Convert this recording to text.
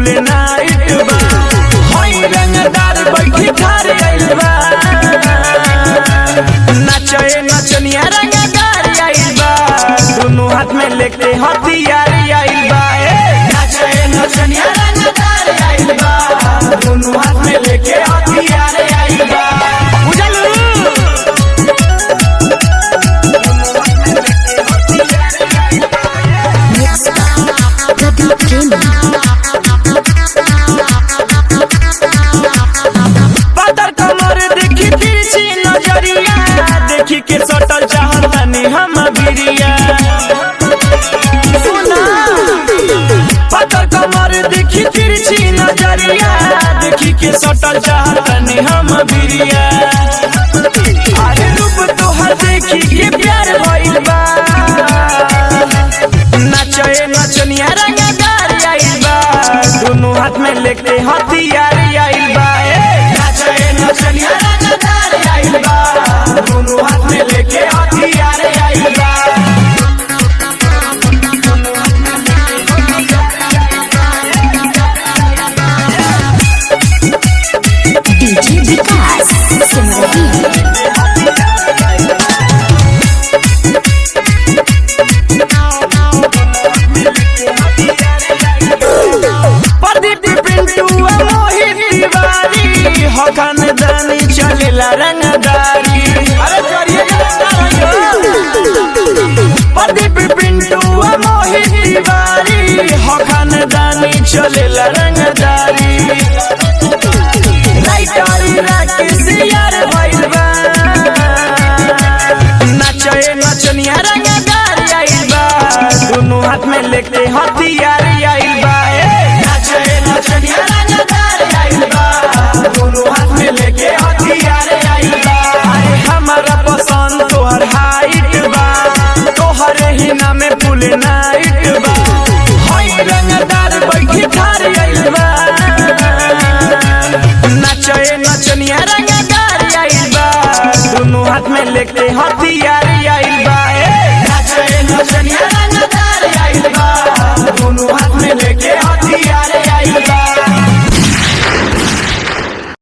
फुल night बा होई रंगदार बैठी ठार आइल बा नचे नचनिया रंगदार आइल बा दोनों हाथ में लेके हथियार आइल बा नचे नचनिया रंगदार आइल बा दोनों हाथ में लेके हथियार आइल बा पतर कमर देखी तिरछी नजरिया देखी के सटल चाहतनी हम बिरिया पतर कमर देखी तिरछी नजरिया देखी के सटल चाहतनी हम बिरिया अरे रूप तोहर देखी के प्यार भइल बा नचे नचनिया रंगदार आइल बा दोनों हाथ में लेके हथियार आइल बा नचे नचनिया रंगदार आइल बा दोनों हाथ में लेके हथियार आइल बा डीजे विकास सिमरही हकन दानी चलेला रंगदारी अरे प्रदीप पिंटू मोहित तिवारी हकन दानी चलेला रंगदारी राइटारी राकेश यार भइल बा नचे नचनिया रंगदार आइल बा दोनों हाथ में लेके हथियार आइल बा नचे नचनिया रंगदार आइल बा दोनों हाथ में लेके हथियार आइल बा हमारा पसंद तोहर हाइट बा तोहर ही नाम फुल नाइट बा होई रंगदार बैठी ठार आइल बा नचे नचनिया रंगदार आइल बा दोनों हाथ में लेके हथियार